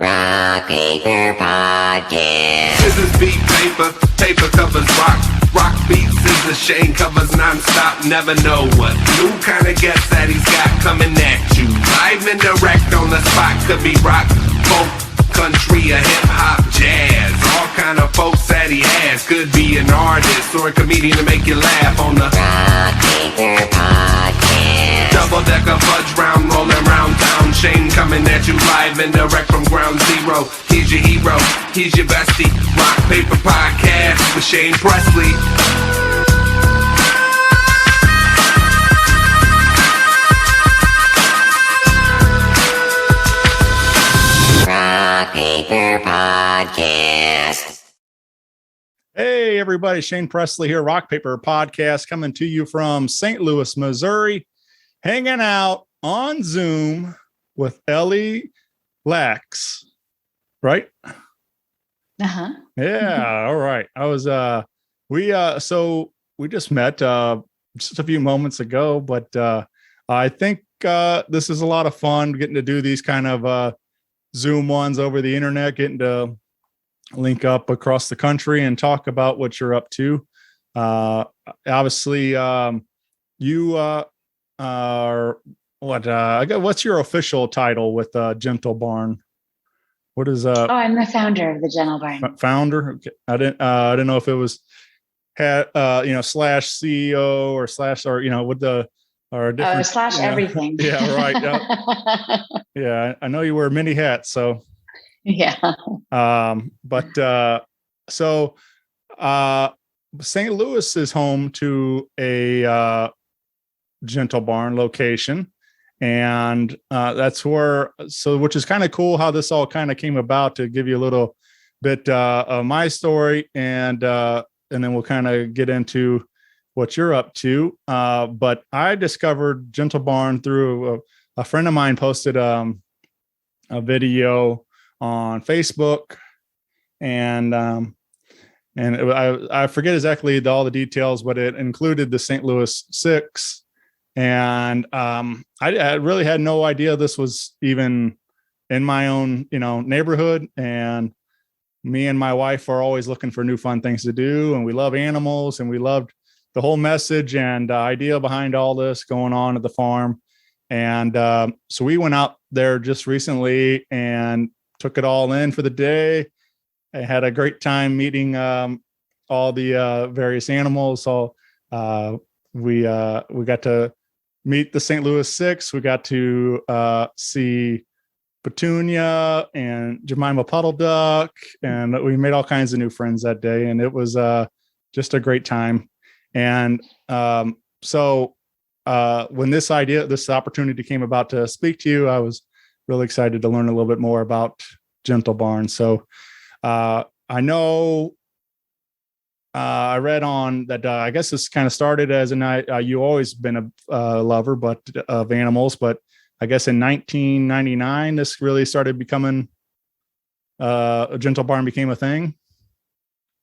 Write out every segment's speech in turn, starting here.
Rock Paper Podcast. Scissors beat paper, paper covers rock. Rock beats scissors, Shane covers non-stop. Never know what new kind of guest that he's got coming at you. Live and direct on the spot. Could be rock, folk, country, or hip-hop, jazz. All kind of folks that he has. Could be an artist or a comedian to make you laugh on the Rock Paper Podcast. double-decker fudge round, rolling round town. Shane coming at you live and direct from ground zero. He's your hero, he's your bestie. Rock Paper Podcast with Shane Presley. Rock Paper Podcast. Hey, everybody. Shane Presley here, Rock Paper Podcast, coming to you from St. Louis, Missouri, hanging out on Zoom with Ellie Lax, right? Uh-huh. Yeah. All right. We just met just a few moments ago, but I think this is a lot of fun getting to do these kind of Zoom ones over the internet, getting to link up across the country and talk about what you're up to. Obviously, you are what's your official title with Gentle Barn? What is I'm the founder of the Gentle Barn. Founder? Okay. I didn't know if it was slash CEO or slash, or with the or different Slash everything. Yeah, right. Yeah, I know you wear many hats, so Yeah. St. Louis is home to a Gentle Barn location, and that's which is kind of cool how this all kind of came about. To give you a little bit of my story, and then we'll kind of get into what you're up to. But I discovered Gentle Barn through a friend of mine posted a video on Facebook, and I forget exactly all the details, but it included the St. Louis Six, and I really had no idea this was even in my own neighborhood. And me and my wife are always looking for new fun things to do, and we love animals, and we loved the whole message and idea behind all this going on at the farm. And so we went out there just recently and took it all in for the day. I had a great time meeting all the various animals. So we got to meet the St. Louis Six. We got to see Petunia and Jemima Puddle Duck, and we made all kinds of new friends that day. And it was just a great time. And so when this opportunity came about to speak to you, I was really excited to learn a little bit more about Gentle Barn. So I know I read on that I guess this kind of started as you always been a lover of animals, but I guess in 1999 this really started becoming a Gentle Barn became a thing.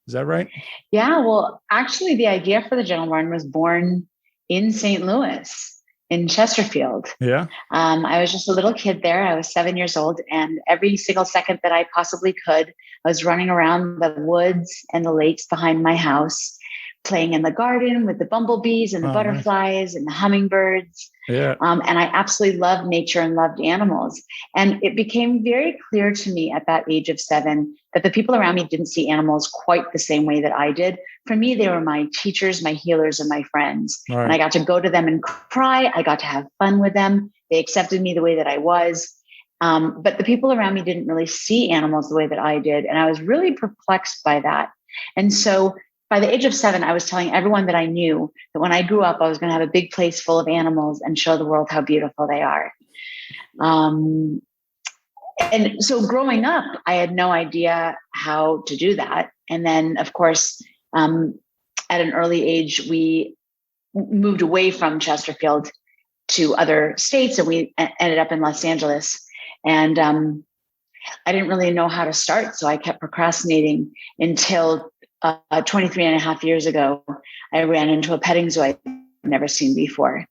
Is that right? Yeah. Well, actually, the idea for the Gentle Barn was born in St. Louis, in Chesterfield. Yeah. I was just a little kid there. I was 7 years old, and every single second that I possibly could, I was running around the woods and the lakes behind my house, playing in the garden with the bumblebees and the butterflies and the hummingbirds. Yeah. And I absolutely loved nature and loved animals. And it became very clear to me at that age of 7 that the people around me didn't see animals quite the same way that I did. For me, they were my teachers, my healers, and my friends. Right. And I got to go to them and cry. I got to have fun with them. They accepted me the way that I was. But the people around me didn't really see animals the way that I did. And I was really perplexed by that. And so by the age of 7, I was telling everyone that I knew that when I grew up, I was going to have a big place full of animals and show the world how beautiful they are. And so growing up, I had no idea how to do that. And then, of course, at an early age, we moved away from Chesterfield to other states, and we ended up in Los Angeles. And I didn't really know how to start, so I kept procrastinating until 23 and a half years ago, I ran into a petting zoo I'd never seen before.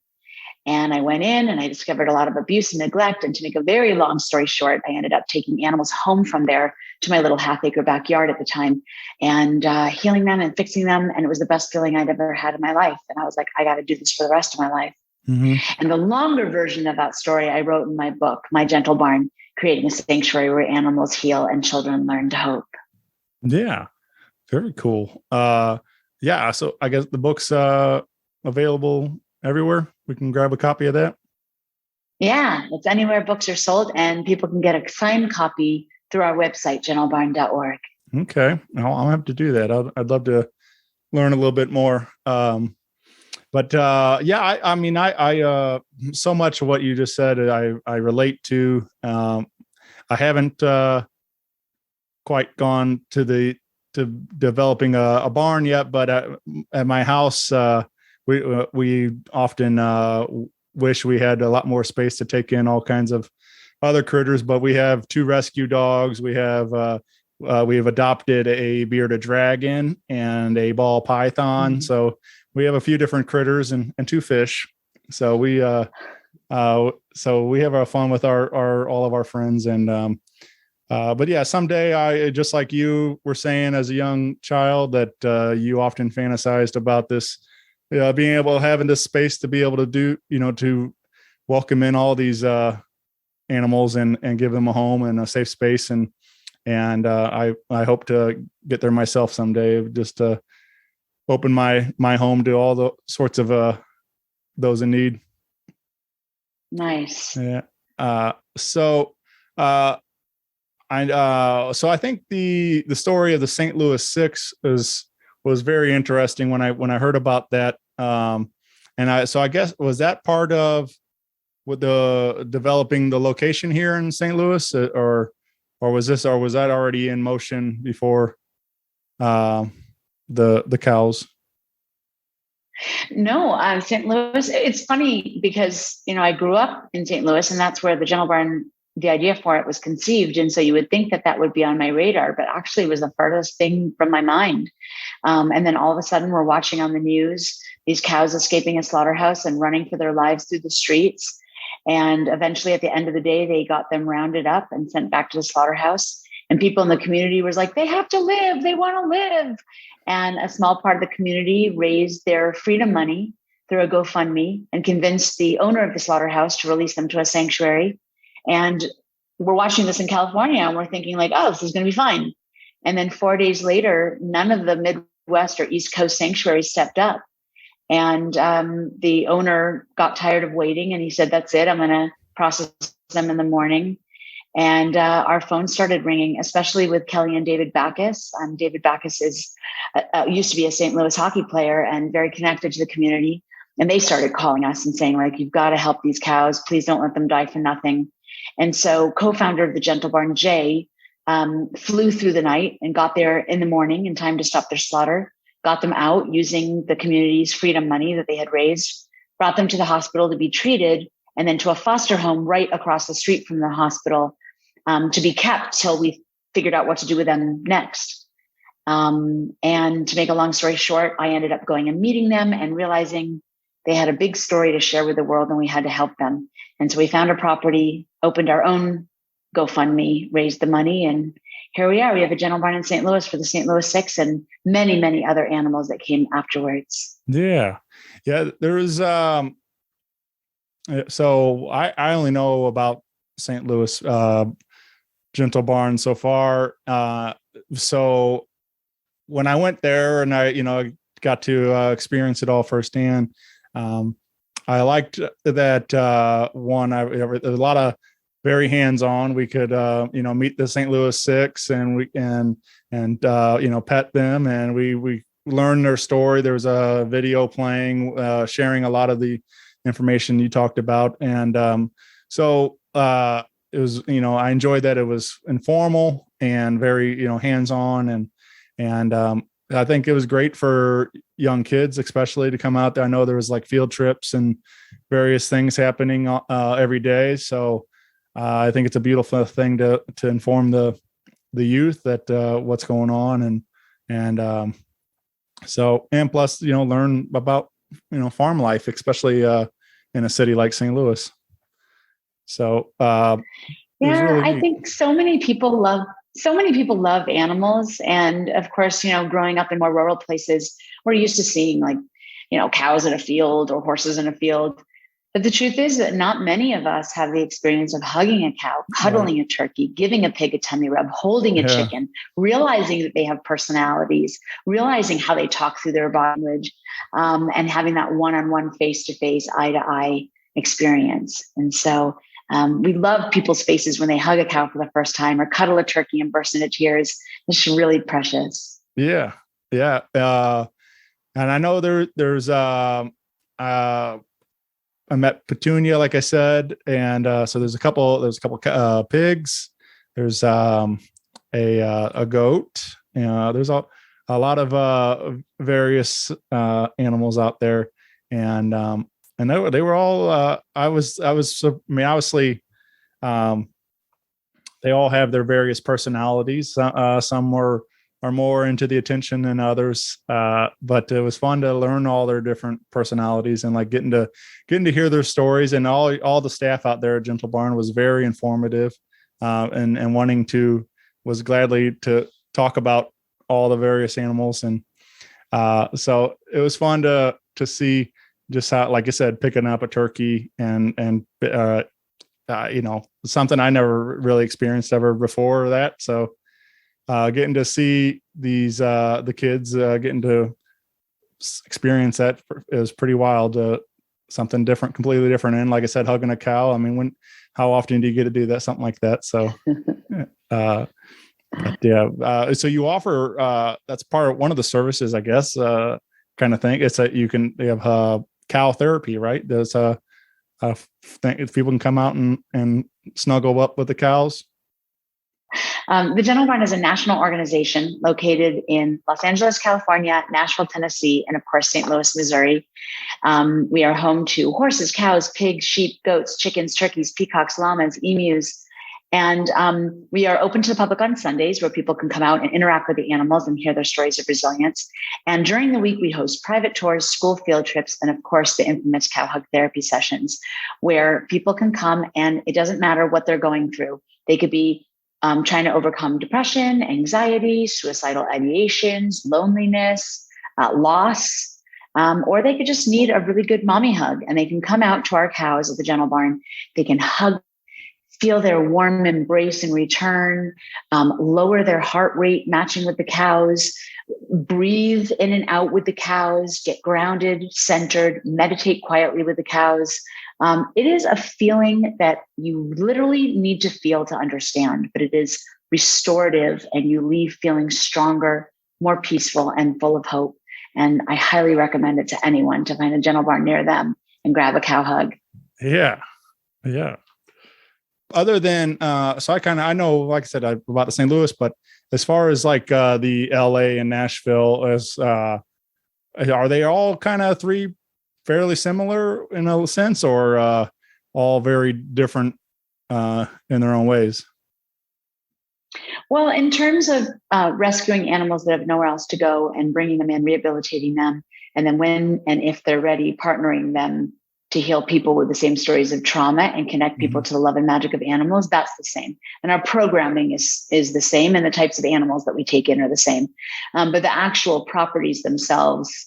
And I went in and I discovered a lot of abuse and neglect. And to make a very long story short, I ended up taking animals home from there to my little half-acre backyard at the time and healing them and fixing them. And it was the best feeling I'd ever had in my life. And I was like, I got to do this for the rest of my life. Mm-hmm. And the longer version of that story I wrote in my book, My Gentle Barn, Creating a Sanctuary Where Animals Heal and Children Learn to Hope. Yeah, very cool. Yeah, so I guess the book's available everywhere. We can grab a copy of that. Yeah, it's anywhere books are sold, and people can get a signed copy through our website, gentlebarn.org. Okay, I'll have to do that. I'd love to learn a little bit more. But yeah, I mean, I so much of what you just said, I relate to. I haven't quite gone to developing a barn yet, but at my house, we often wish we had a lot more space to take in all kinds of other critters. But we have 2 rescue dogs. We have adopted a bearded dragon and a ball python. Mm-hmm. So we have a few different critters and 2 fish. So we have our fun with our all of our friends. And but yeah, someday I, just like you were saying as a young child, that you often fantasized about this, being able, having this space to be able to do, to welcome in all these animals and give them a home and a safe space. And I hope to get there myself someday, just to open my home to all the sorts of those in need. Nice. Yeah. So I think the story of the St. Louis Six was very interesting when I heard about that. And I guess, was that part of with the developing the location here in St. Louis, or was that already in motion before the cows? No, St. Louis. It's funny because, I grew up in St. Louis, and that's where the Gentle Barn, the idea for it was conceived. And so you would think that would be on my radar, but actually it was the furthest thing from my mind. And then all of a sudden we're watching on the news, these cows escaping a slaughterhouse and running for their lives through the streets. And eventually at the end of the day, they got them rounded up and sent back to the slaughterhouse. And people in the community was like, they have to live. They want to live. And a small part of the community raised their freedom money through a GoFundMe and convinced the owner of the slaughterhouse to release them to a sanctuary. And we're watching this in California and we're thinking like, oh, this is going to be fine. And then 4 days later, none of the Midwest or East Coast sanctuaries stepped up. And the owner got tired of waiting and he said, that's it. I'm going to process them in the morning. And our phone started ringing, especially with Kelly and David Backus. David Backus used to be a St. Louis hockey player and very connected to the community. And they started calling us and saying, like, you've got to help these cows. Please don't let them die for nothing. And so co-founder of the Gentle Barn, Jay, flew through the night and got there in the morning in time to stop their slaughter, got them out using the community's freedom money that they had raised, brought them to the hospital to be treated, and then to a foster home right across the street from the hospital to be kept till we figured out what to do with them next. And to make a long story short, I ended up going and meeting them and realizing they had a big story to share with the world and we had to help them. And so we found a property, opened our own GoFundMe, raised the money, and here we are. We have a Gentle Barn in St. Louis for the St. Louis Six and many, many other animals that came afterwards. Yeah. Yeah. There was, so I only know about St. Louis Gentle Barn so far. So when I went there and I got to experience it all firsthand, I liked that one. There was a lot of very hands-on. We could meet the St. Louis Six and pet them, and we learned their story. There was a video playing sharing a lot of the information you talked about, and so it was, I enjoyed that it was informal and very hands-on, and I think it was great for young kids, especially, to come out there. I know there was like field trips and various things happening every day. So I think it's a beautiful thing to inform the youth that what's going on, and plus learn about farm life, especially in a city like St. Louis. So Yeah, really I neat. think so many people love animals. And of course, growing up in more rural places, we're used to seeing like, cows in a field or horses in a field. But the truth is that not many of us have the experience of hugging a cow, cuddling a turkey, giving a pig a tummy rub, holding a Yeah. chicken, realizing that they have personalities, realizing how they talk through their body language, and having that one-on-one, face-to-face, eye-to-eye experience. And so we love people's faces when they hug a cow for the first time or cuddle a turkey and burst into tears. It's really precious. Yeah. Yeah. And I know there's I met Petunia, like I said, and so there's a couple pigs. There's a goat. There's a lot of various animals out there, and they were all. Obviously, they all have their various personalities. Some are more into the attention than others. But it was fun to learn all their different personalities and like getting to hear their stories. And all the staff out there at Gentle Barn was very informative, and was gladly to talk about all the various animals. And so it was fun to see just how, like I said, picking up a turkey and something I never really experienced ever before that. So getting to see the kids getting to experience that is pretty wild. Something different, completely different. And like I said, hugging a cow. I mean, how often do you get to do that? Something like that. So, so you offer, that's one of the services, I guess, kind of thing. It's that you have cow therapy, right? There's if people can come out and snuggle up with the cows. The Gentle Barn is a national organization located in Los Angeles, California, Nashville, Tennessee, and of course, St. Louis, Missouri. We are home to horses, cows, pigs, sheep, goats, chickens, turkeys, peacocks, llamas, emus. And we are open to the public on Sundays where people can come out and interact with the animals and hear their stories of resilience. And during the week, we host private tours, school field trips, and of course, the infamous cow hug therapy sessions where people can come and it doesn't matter what they're going through. They could be trying to overcome depression, anxiety, suicidal ideations, loneliness, loss, or they could just need a really good mommy hug. And they can come out to our cows at the Gentle Barn. They can hug, feel their warm embrace in return, lower their heart rate, matching with the cows, breathe in and out with the cows, get grounded, centered, meditate quietly with the cows. It is a feeling that you literally need to feel to understand, but it is restorative and you leave feeling stronger, more peaceful, and full of hope. And I highly recommend it to anyone to find a Gentle Barn near them and grab a cow hug. Yeah. Yeah. Other than, so I know, like I said, about the St. Louis, but as far as like the LA and Nashville, are they all kind of three fairly similar in a sense, or all very different in their own ways? Well, in terms of rescuing animals that have nowhere else to go and bringing them in, rehabilitating them, and then when and if they're ready, partnering them to heal people with the same stories of trauma and connect people to the love and magic of animals, that's the same. And our programming is the same, and the types of animals that we take in are the same. But the actual properties themselves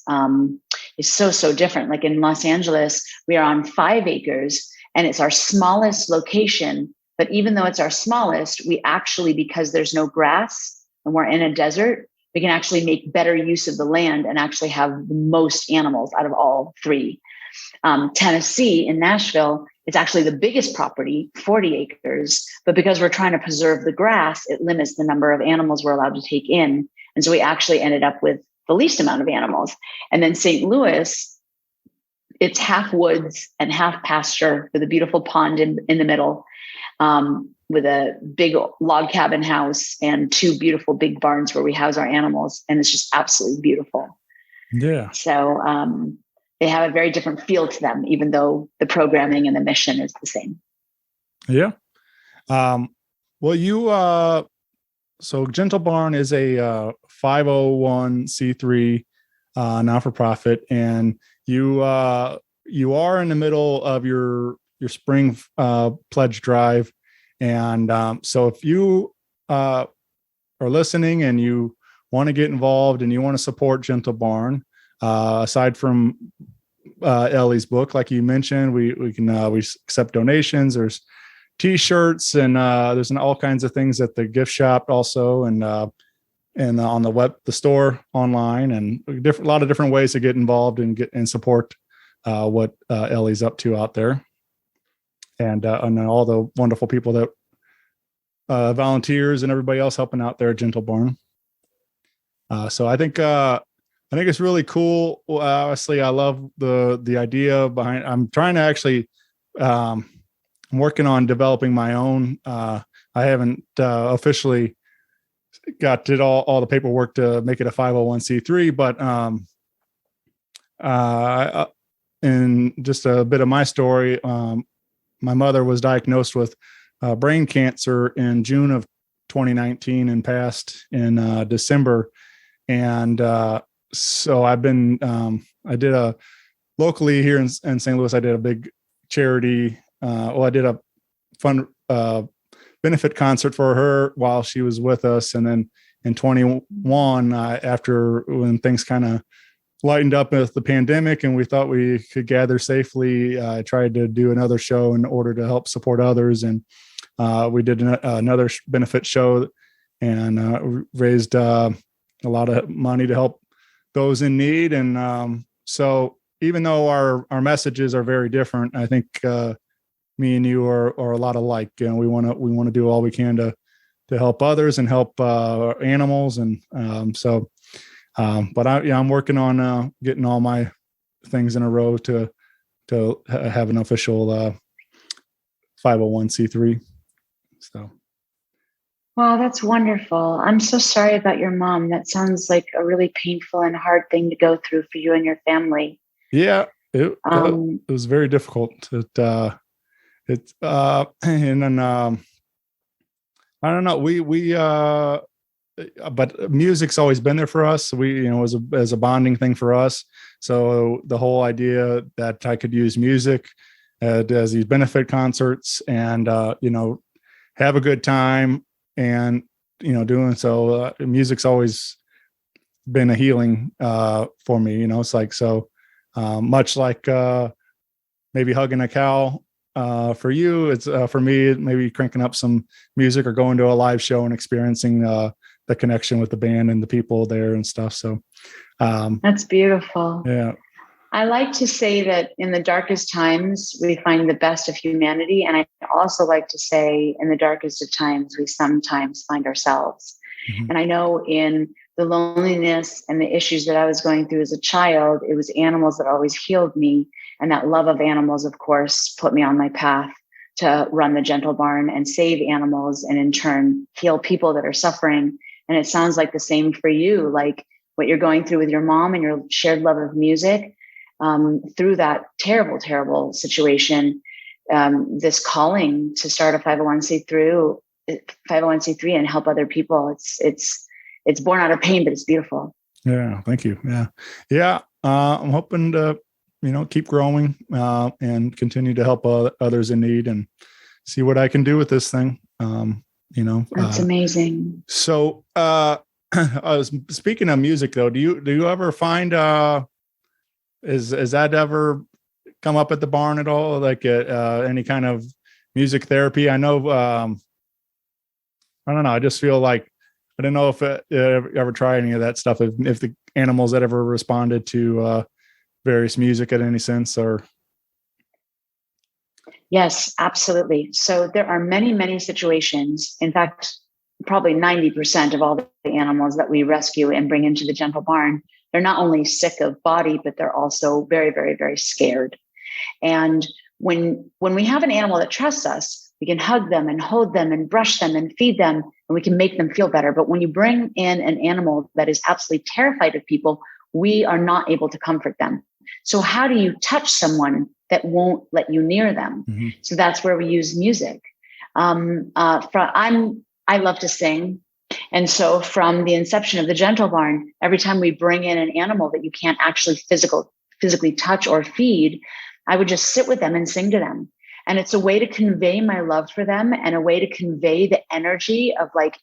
is so different. Like in Los Angeles, we are on 5 acres, and it's our smallest location. But even though it's our smallest, we actually, because there's no grass and we're in a desert, we can actually make better use of the land and actually have the most animals out of all 3. Tennessee in Nashville, it's actually the biggest property, 40 acres. But because we're trying to preserve the grass, it limits the number of animals we're allowed to take in. And so we actually ended up with the least amount of animals. And then St. Louis, it's half woods and half pasture with a beautiful pond in the middle, with a big log cabin house and 2 beautiful big barns where we house our animals. And it's just absolutely beautiful. Yeah. So they have a very different feel to them, even though the programming and the mission is the same. Yeah. Well, so Gentle Barn is a 501c3 not-for-profit, and you you are in the middle of your spring pledge drive. And so if you are listening and you want to get involved and you want to support Gentle Barn, aside from Ellie's book, like you mentioned, we accept donations. There's T-shirts and there's all kinds of things at the gift shop also, and on the store online, and a lot of different ways to get involved and support what Ellie's up to out there, and all the wonderful people that volunteers and everybody else helping out there at Gentle Barn. So I think it's really cool. Honestly, I love the idea behind. I'm trying to actually. I'm working on developing my own. I haven't officially did all the paperwork to make it a 501c3, but in just a bit of my story, my mother was diagnosed with brain cancer in June of 2019 and passed in December. And so I've been, I did locally here in St. Louis, I did a big charity. I did a fun benefit concert for her while she was with us. And then in 21, after when things kind of lightened up with the pandemic and we thought we could gather safely, I tried to do another show in order to help support others. And we did another benefit show and raised a lot of money to help those in need. And so even though our messages are very different, I think me and you are a lot alike. You know, we want to do all we can to help others and help animals. And but I'm working on getting all my things in a row to have an official 501c3. So. Wow, that's wonderful. I'm so sorry about your mom. That sounds like a really painful and hard thing to go through for you and your family. Yeah, it was very difficult. And then I don't know. But music's always been there for us. As a bonding thing for us. So the whole idea that I could use music as these benefit concerts and have a good time and doing so. Music's always been a healing for me. It's like so much like maybe hugging a cow. For you, it's for me, maybe cranking up some music or going to a live show and experiencing the connection with the band and the people there and stuff. So that's beautiful. Yeah. I like to say that in the darkest times, we find the best of humanity. And I also like to say in the darkest of times, we sometimes find ourselves. Mm-hmm. And I know in the loneliness and the issues that I was going through as a child, it was animals that always healed me. And that love of animals, of course, put me on my path to run the Gentle Barn and save animals and in turn heal people that are suffering. And it sounds like the same for you, like what you're going through with your mom and your shared love of music through that terrible, terrible situation. This calling to start a 501c3 and help other people. It's born out of pain, but it's beautiful. Yeah. Thank you. Yeah. I'm hoping to keep growing and continue to help others in need and see what I can do with this thing. That's amazing. So, speaking of music, though, do you ever find is that ever come up at the barn at all? Like any kind of music therapy? I know. I don't know. I just feel like I don't know if ever try any of that stuff. If the animals that ever responded to various music at any sense or. Yes, absolutely. So there are many, many situations. In fact, probably 90% of all the animals that we rescue and bring into the Gentle Barn, they're not only sick of body, but they're also very, very, very scared. And when we have an animal that trusts us, we can hug them and hold them and brush them and feed them, and we can make them feel better. But when you bring in an animal that is absolutely terrified of people, we are not able to comfort them. So how do you touch someone that won't let you near them? Mm-hmm. So that's where we use music. I love to sing. And so from the inception of the Gentle Barn, every time we bring in an animal that you can't actually physically touch or feed, I would just sit with them and sing to them. And it's a way to convey my love for them and a way to convey the energy of like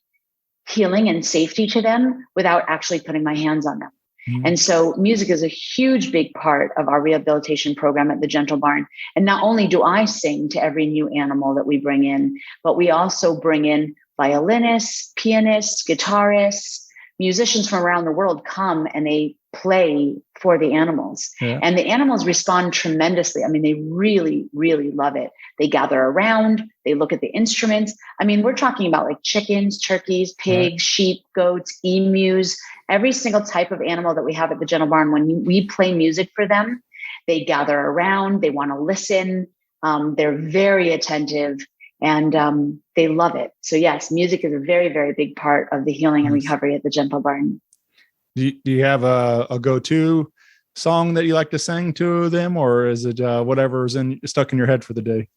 healing and safety to them without actually putting my hands on them. Mm-hmm. And so music is a huge, big part of our rehabilitation program at the Gentle Barn. And not only do I sing to every new animal that we bring in, but we also bring in violinists, pianists, guitarists, musicians from around the world come and they play for the animals. Yeah. And the animals respond tremendously. I mean, they really, really love it. They gather around, they look at the instruments. I mean, we're talking about like chickens, turkeys, pigs, sheep, goats, emus, every single type of animal that we have at the Gentle Barn. When we play music for them, they gather around, they want to listen. They're very attentive and they love it. So yes, music is a very, very big part of the healing and recovery at the Gentle Barn. Do you have a go-to song that you like to sing to them, or is it whatever's stuck in your head for the day?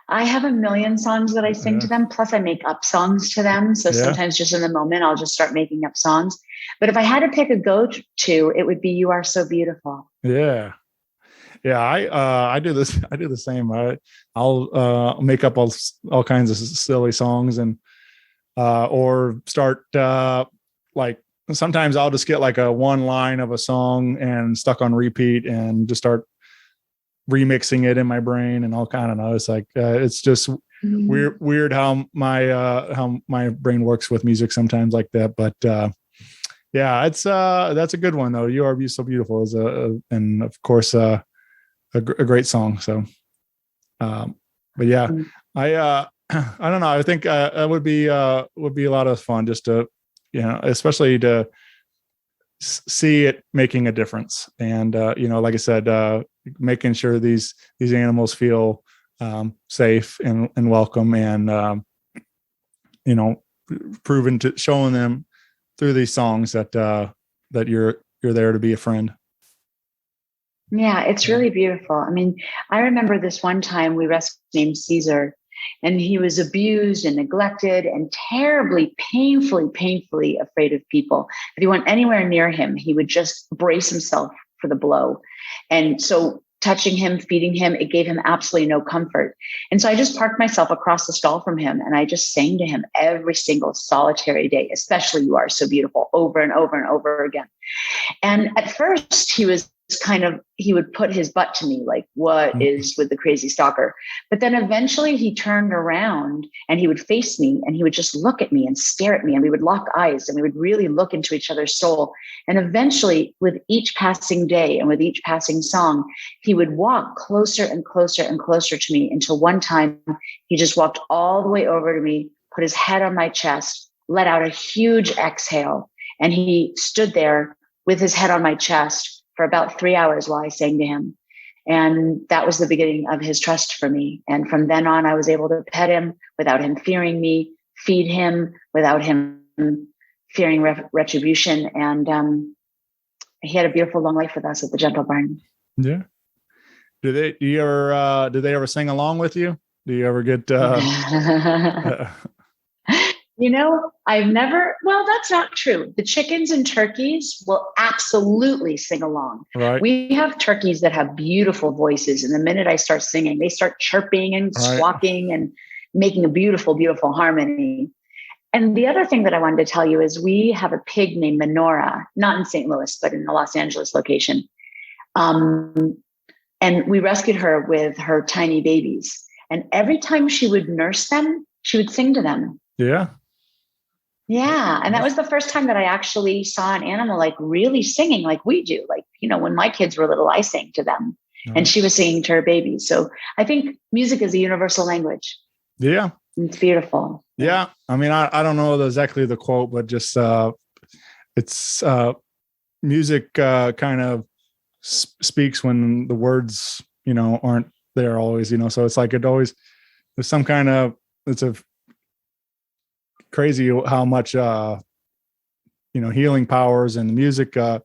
I have a million songs that I sing to them. Plus I make up songs to them. So sometimes just in the moment, I'll just start making up songs. But if I had to pick a go-to, it would be "You Are So Beautiful." Yeah. Yeah. I do this. I do the same. I'll make up all kinds of silly songs and, or start, like, sometimes I'll just get like a one line of a song and stuck on repeat and just start remixing it in my brain and all kind of know. It's like, it's just weird how my brain works with music sometimes like that. But, yeah, it's, that's a good one though. "You Are So Beautiful" is and of course, a great song. So, but yeah, I don't know. I think, it would be a lot of fun just to, especially to see it making a difference. And, like I said, making sure these animals feel safe and welcome and, showing them through these songs that you're there to be a friend. Yeah, it's really beautiful. I mean, I remember this one time we rescued named Caesar, and he was abused and neglected and terribly, painfully afraid of people. If you went anywhere near him, he would just brace himself for the blow. And so touching him, feeding him, it gave him absolutely no comfort. And so I just parked myself across the stall from him and I just sang to him every single solitary day, especially "You Are So Beautiful," over and over and over again. And at first he would put his butt to me, like, what is with the crazy stalker? But then eventually he turned around and he would face me and he would just look at me and stare at me and we would lock eyes and we would really look into each other's soul. And eventually with each passing day and with each passing song, he would walk closer and closer and closer to me until one time he just walked all the way over to me, put his head on my chest, let out a huge exhale. And he stood there with his head on my chest for about 3 hours while I sang to him. And that was the beginning of his trust for me. And from then on, I was able to pet him without him fearing me, feed him without him fearing retribution. And he had a beautiful long life with us at the Gentle Barn. Yeah. Do they ever sing along with you? Do you ever get, well, that's not true. The chickens and turkeys will absolutely sing along. Right. We have turkeys that have beautiful voices. And the minute I start singing, they start chirping and squawking and making a beautiful, beautiful harmony. And the other thing that I wanted to tell you is we have a pig named Menorah, not in St. Louis, but in the Los Angeles location. And we rescued her with her tiny babies. And every time she would nurse them, she would sing to them. Yeah. Yeah. And that was the first time that I actually saw an animal like really singing like we do. Like, when my kids were little, I sang to them and she was singing to her babies. So I think music is a universal language. Yeah. It's beautiful. Yeah. I mean, I don't know exactly the quote, but just it's music kind of speaks when the words, aren't there always, so it's like there's some kind of, it's a crazy how much healing powers and the music, the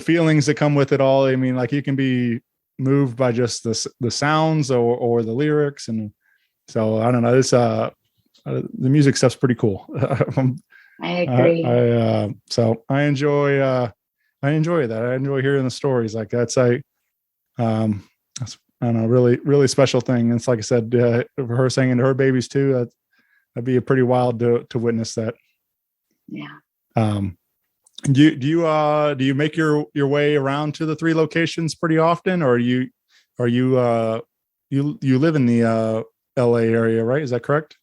feelings that come with it all. I mean, like you can be moved by just the sounds or the lyrics, and so I don't know, this the music stuff's pretty cool. I agree. So I enjoy that. I enjoy hearing the stories like that. So That's, I don't know, really, really special thing. And it's like I said, her singing to her babies too. That'd be a pretty wild to witness that. Yeah. Do you make your way around to the 3 locations pretty often, or you live in the LA area, right? Is that correct?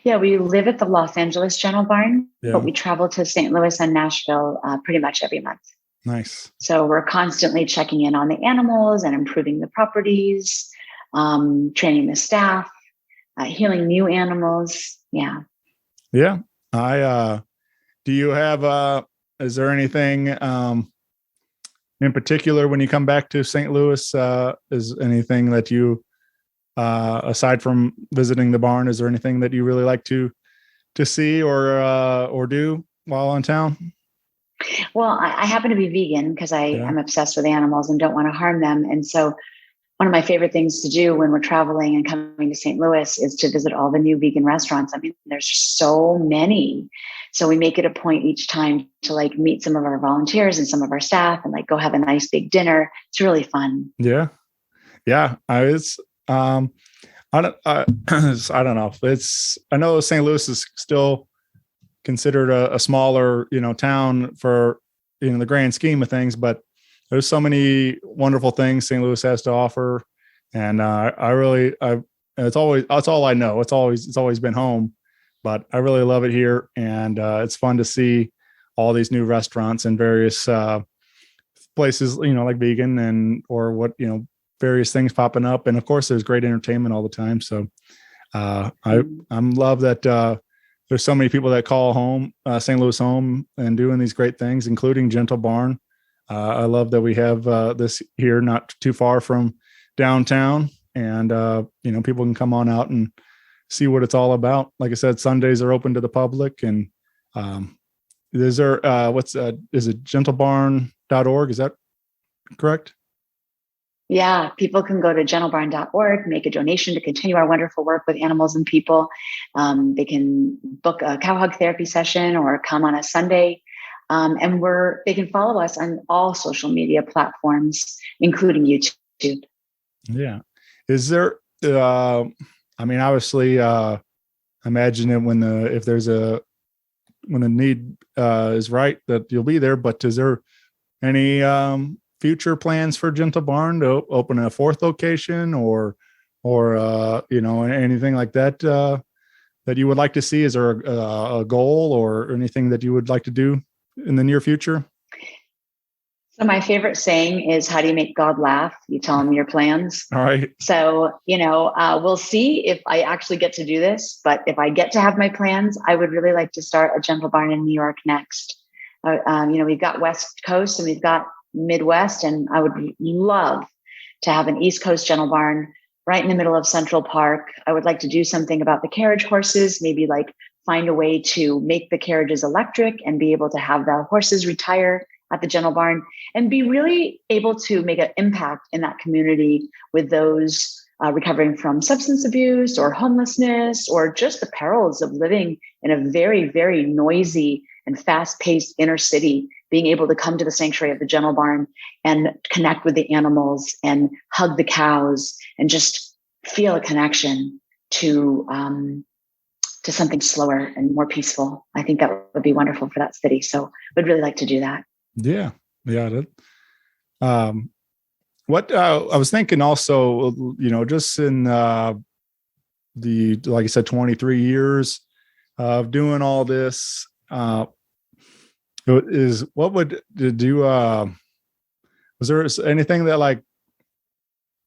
Yeah, we live at the Los Angeles General Barn, Yeah. but we travel to St. Louis and Nashville pretty much every month. Nice. So we're constantly checking in on the animals and improving the properties, training the staff, healing new animals. Yeah. Yeah. Do you have, is there anything in particular when you come back to St. Louis? Is anything that you, aside from visiting the barn, is there anything that you really like to see or do while in town? Well, I happen to be vegan because I'm obsessed with animals and don't want to harm them. And so one of my favorite things to do when we're traveling and coming to St. Louis is to visit all the new vegan restaurants. I mean, there's so many. So we make it a point each time to like meet some of our volunteers and some of our staff and like go have a nice big dinner. It's really fun. Yeah. Yeah. I don't know. I know St. Louis is still considered a smaller, town for, the grand scheme of things, but there's so many wonderful things St. Louis has to offer. And it's all I know. It's always been home, but I really love it here. And it's fun to see all these new restaurants and various places, like vegan or various things popping up. And of course there's great entertainment all the time. So I'm love that there's so many people that call home, St. Louis home, and doing these great things, including Gentle Barn. I love that we have this here, not too far from downtown, and people can come on out and see what it's all about. Like I said, Sundays are open to the public, and is it gentlebarn.org? Is that correct? Yeah, people can go to gentlebarn.org, make a donation to continue our wonderful work with animals and people. They can book a cow hug therapy session or come on a Sunday. And they can follow us on all social media platforms, including YouTube. Yeah. Is there, obviously, imagine it when the need is right, that you'll be there, but is there any future plans for Gentle Barn to open a 4th location or anything like that that you would like to see? Is there a goal or anything that you would like to do in the near future? So my favorite saying is, how do you make God laugh? You tell him your plans. All right. So, we'll see if I actually get to do this, but if I get to have my plans, I would really like to start a Gentle Barn in New York next. We've got West Coast and we've got Midwest, and I would love to have an East Coast Gentle Barn right in the middle of Central Park. I would like to do something about the carriage horses, maybe like find a way to make the carriages electric and be able to have the horses retire at the Gentle Barn and be really able to make an impact in that community with those recovering from substance abuse or homelessness or just the perils of living in a very, very noisy and fast-paced inner city, being able to come to the sanctuary of the Gentle Barn and connect with the animals and hug the cows and just feel a connection to something slower and more peaceful. I think that would be wonderful for that city. So would really like to do that. Yeah. Yeah. What I was thinking also, just in like I said, 23 years of doing all this, was there anything that like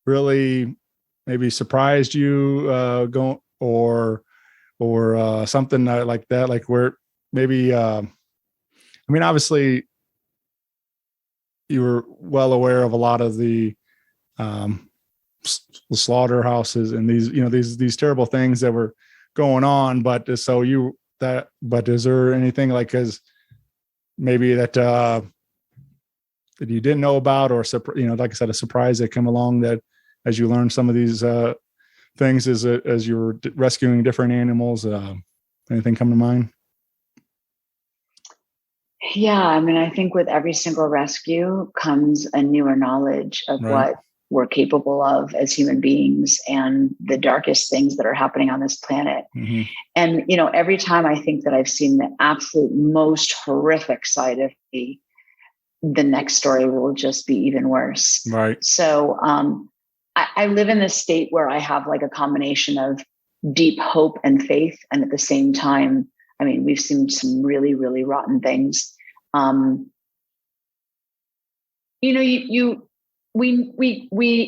really maybe surprised you going or something like that, like where maybe obviously you were well aware of a lot of the slaughterhouses and these terrible things that were going on, but is there anything like maybe that you didn't know about, or like I said, a surprise that came along that as you learned some of these things as you were rescuing different animals? Anything come to mind? Yeah, I think with every single rescue comes a newer knowledge of Right. what we're capable of as human beings and the darkest things that are happening on this planet. Mm-hmm. And, every time I think that I've seen the absolute most horrific side of me, the next story will just be even worse. Right. So I live in this state where I have like a combination of deep hope and faith. And at the same time, I mean, we've seen some really, really rotten things. We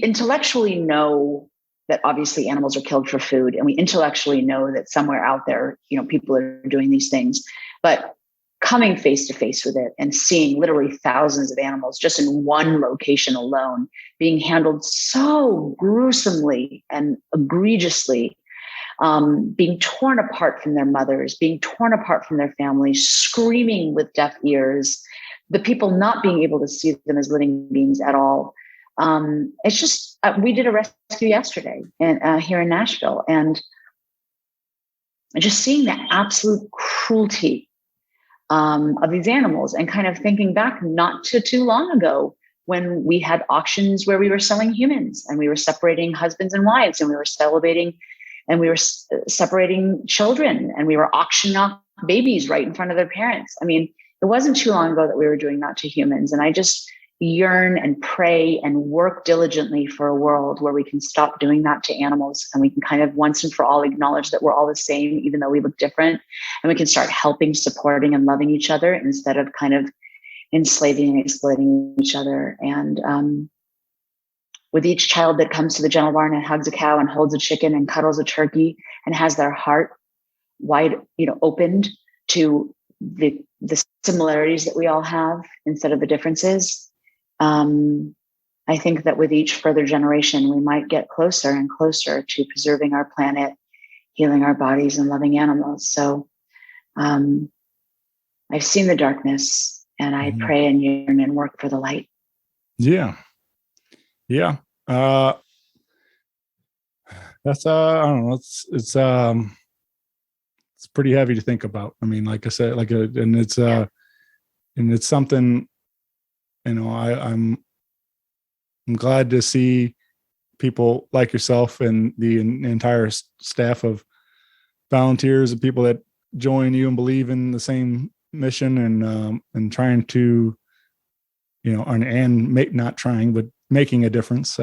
intellectually know that obviously animals are killed for food, and we intellectually know that somewhere out there, people are doing these things, but coming face to face with it and seeing literally thousands of animals just in one location alone being handled so gruesomely and egregiously, being torn apart from their mothers, being torn apart from their families, screaming with deaf ears, the people not being able to see them as living beings at all. It's just, we did a rescue yesterday here in Nashville, and just seeing the absolute cruelty of these animals, and kind of thinking back not too long ago when we had auctions where we were selling humans, and we were separating husbands and wives, and we were separating children, and we were auctioning off babies right in front of their parents. I mean, it wasn't too long ago that we were doing that to humans. And I just yearn and pray and work diligently for a world where we can stop doing that to animals, and we can kind of once and for all acknowledge that we're all the same, even though we look different, and we can start helping, supporting, and loving each other instead of kind of enslaving and exploiting each other. And with each child that comes to the gentle barn and hugs a cow and holds a chicken and cuddles a turkey and has their heart wide, opened to the similarities that we all have instead of the differences, I think that with each further generation, we might get closer and closer to preserving our planet, healing our bodies, and loving animals. So I've seen the darkness, and I pray and yearn and work for the light. Yeah. Yeah. That's I don't know. It's pretty heavy to think about. I mean, like I said, and it's something, I'm glad to see people like yourself and the entire staff of volunteers and people that join you and believe in the same mission, and trying to, not trying, but making a difference.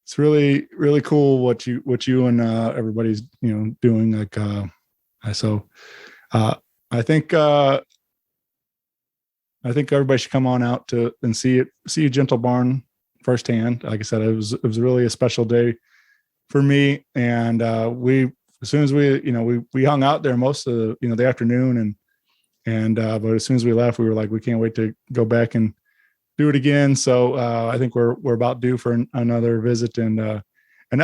It's really, really cool what you and everybody's, doing. I think everybody should come on out and see Gentle Barn firsthand. Like I said, it was really a special day for me. And as soon as we hung out there most of the afternoon, but as soon as we left, we were like, we can't wait to go back and do it again. So I think we're about due for another visit, and that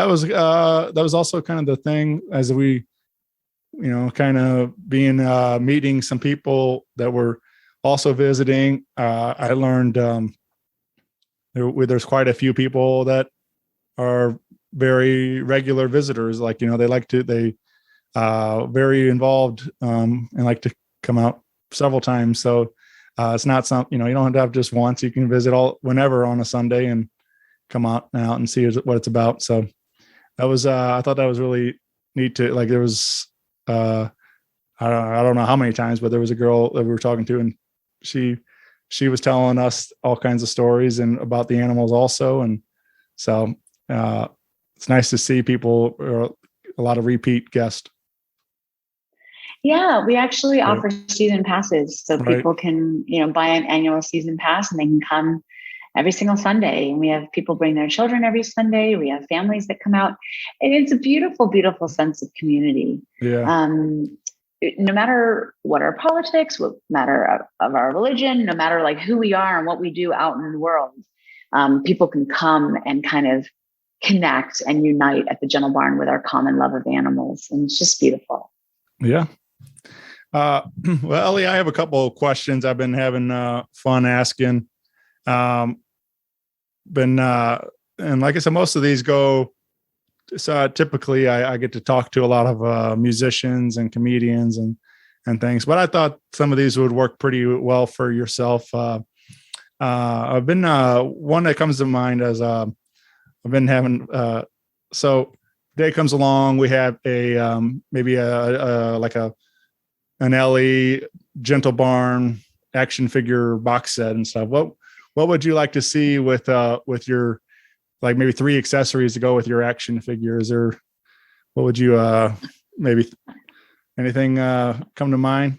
was also kind of the thing as we, kind of being meeting some people that were also visiting. I learned there's quite a few people that are very regular visitors. Like, they very involved and like to come out several times. So it's not something, you don't have to just once. You can visit whenever on a Sunday and come out and see what it's about. So that was, I thought that was really neat to, like, there was, I don't know how many times, but there was a girl that we were talking to, and she was telling us all kinds of stories and about the animals also. And so it's nice to see people, or a lot of repeat guests. Yeah, we actually offer season passes, so people can, buy an annual season pass, and they can come every single Sunday. And we have people bring their children every Sunday. We have families that come out, and it's a beautiful, beautiful sense of community. Yeah. No matter what our politics, what matter of our religion, no matter like who we are and what we do out in the world, people can come and kind of connect and unite at the Gentle Barn with our common love of animals. And it's just beautiful. Yeah. Well, Ellie, I have a couple of questions I've been having fun asking. And like I said, most of these go. So typically I get to talk to a lot of musicians and comedians and things, but I thought some of these would work pretty well for yourself. I've been one that comes to mind as I've been having so day comes along, we have a maybe a like an Ellie Gentle Barn action figure box set and stuff. What would you like to see with your, like, maybe 3 accessories to go with your action figures? Or what would you maybe anything come to mind?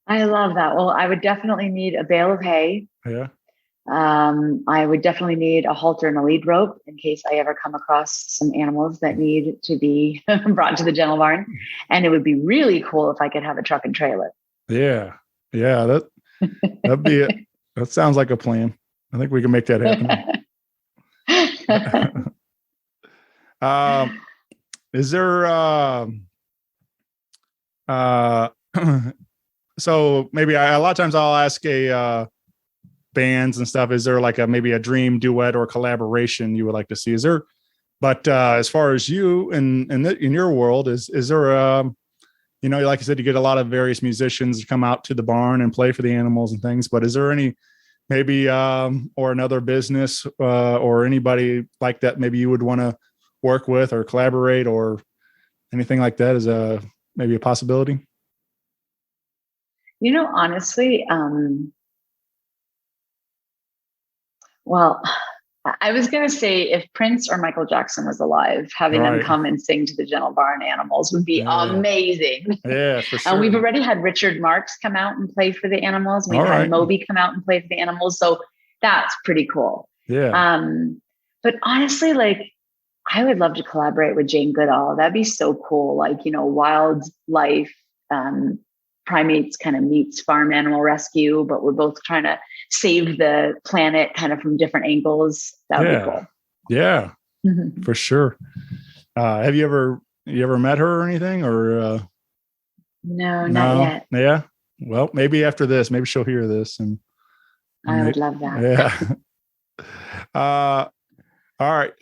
I love that. Well, I would definitely need a bale of hay. Yeah. I would definitely need a halter and a lead rope in case I ever come across some animals that need to be brought to the Gentle Barn. And it would be really cool if I could have a truck and trailer. Yeah. That'd be it. That sounds like a plan. I think we can make that happen. Is there so maybe a lot of times I'll ask bands and stuff, is there like maybe a dream duet or collaboration you would like to see? Is there, but as far as you in your world, is there like I said, you get a lot of various musicians to come out to the barn and play for the animals and things, but is there any maybe or another business or anybody like that maybe you would want to work with or collaborate or anything like that is maybe a possibility? Honestly, well, I was going to say if Prince or Michael Jackson was alive, having them come and sing to the Gentle Barn animals would be amazing. Yeah, for sure. And we've already had Richard Marx come out and play for the animals. We've had Moby come out and play for the animals. So that's pretty cool. Yeah. But honestly, like, I would love to collaborate with Jane Goodall. That'd be so cool. Like, wildlife, primates kind of meets farm animal rescue, but we're both trying to save the planet kind of from different angles. That would be cool. Yeah, for sure. Have you ever met her or anything, or no, not yet. Yeah. Well, maybe after this, maybe she'll hear this, and I would love that. Yeah. All right.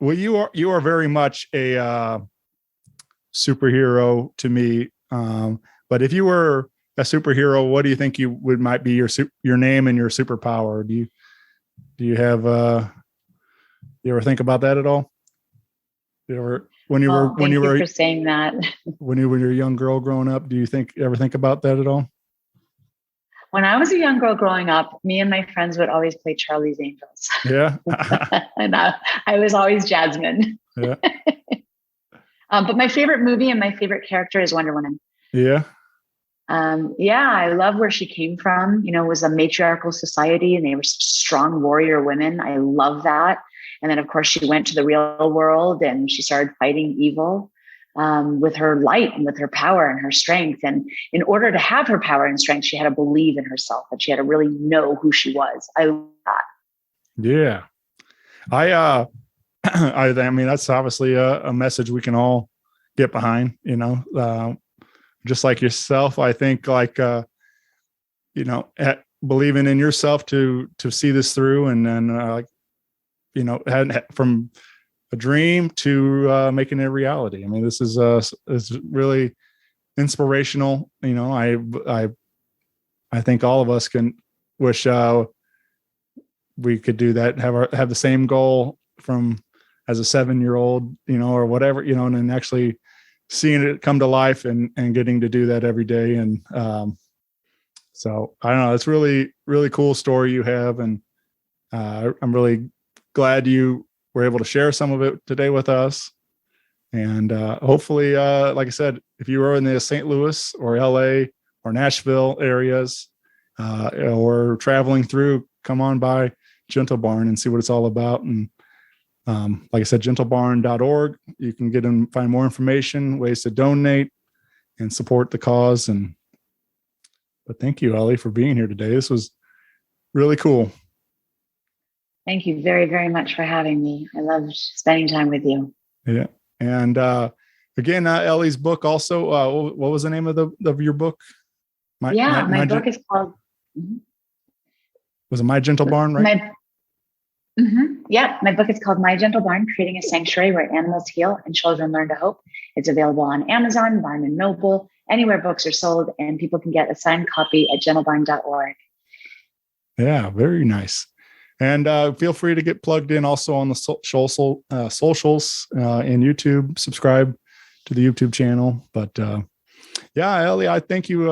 Well, you are very much a superhero to me. But if you were a superhero, what do you think might be your name and your superpower? Do you have you ever think about that at all? When you were saying that, when you were a young girl growing up, do you ever think about that at all? When I was a young girl growing up, me and my friends would always play Charlie's Angels. Yeah. And I was always Jasmine. Yeah. But my favorite movie and my favorite character is Wonder Woman. Yeah. I love where she came from. It was a matriarchal society and they were strong warrior women. I love that. And then, of course, she went to the real world and she started fighting evil with her light and with her power and her strength. And in order to have her power and strength, she had to believe in herself, and she had to really know who she was. I love that. Yeah. I mean, that's obviously a message we can all get behind, just like yourself. I think believing in yourself to see this through, and then, from a dream to making it a reality. I mean, this is really inspirational. I think all of us can wish we could do that, have the same goal from as a 7-year-old, or whatever, and then actually seeing it come to life and getting to do that every day. And so I don't know, it's really, really cool story you have. And I'm really glad you were able to share some of it today with us. And hopefully, like I said, if you were in the St. Louis or LA or Nashville areas or traveling through, come on by Gentle Barn and see what it's all about. And like I said, gentlebarn.org. You can get and find more information, ways to donate and support the cause. But thank you, Ellie, for being here today. This was really cool. Thank you very, very much for having me. I loved spending time with you. Yeah. And again, Ellie's book also, what was the name of your book? My book is called... Was it My Gentle Barn, right? Yeah, my book is called My Gentle Barn, Creating a Sanctuary Where Animals Heal and Children Learn to Hope. It's available on Amazon, Barnes & Noble, anywhere books are sold, and people can get a signed copy at gentlebarn.org. Yeah, very nice. And feel free to get plugged in also on the socials and YouTube. Subscribe to the YouTube channel. But yeah, Ellie, I thank you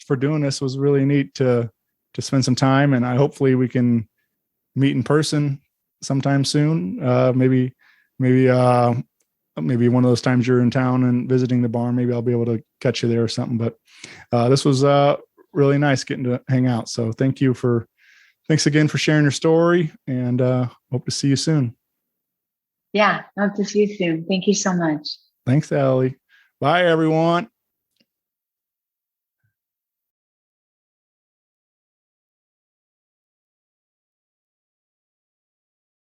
for doing this. It was really neat to spend some time, and hopefully we can meet in person sometime soon. Maybe one of those times you're in town and visiting the barn. Maybe I'll be able to catch you there or something. But this was really nice getting to hang out. So thanks again for sharing your story, and hope to see you soon. Yeah, hope to see you soon. Thank you so much. Thanks, Ellie. Bye, everyone.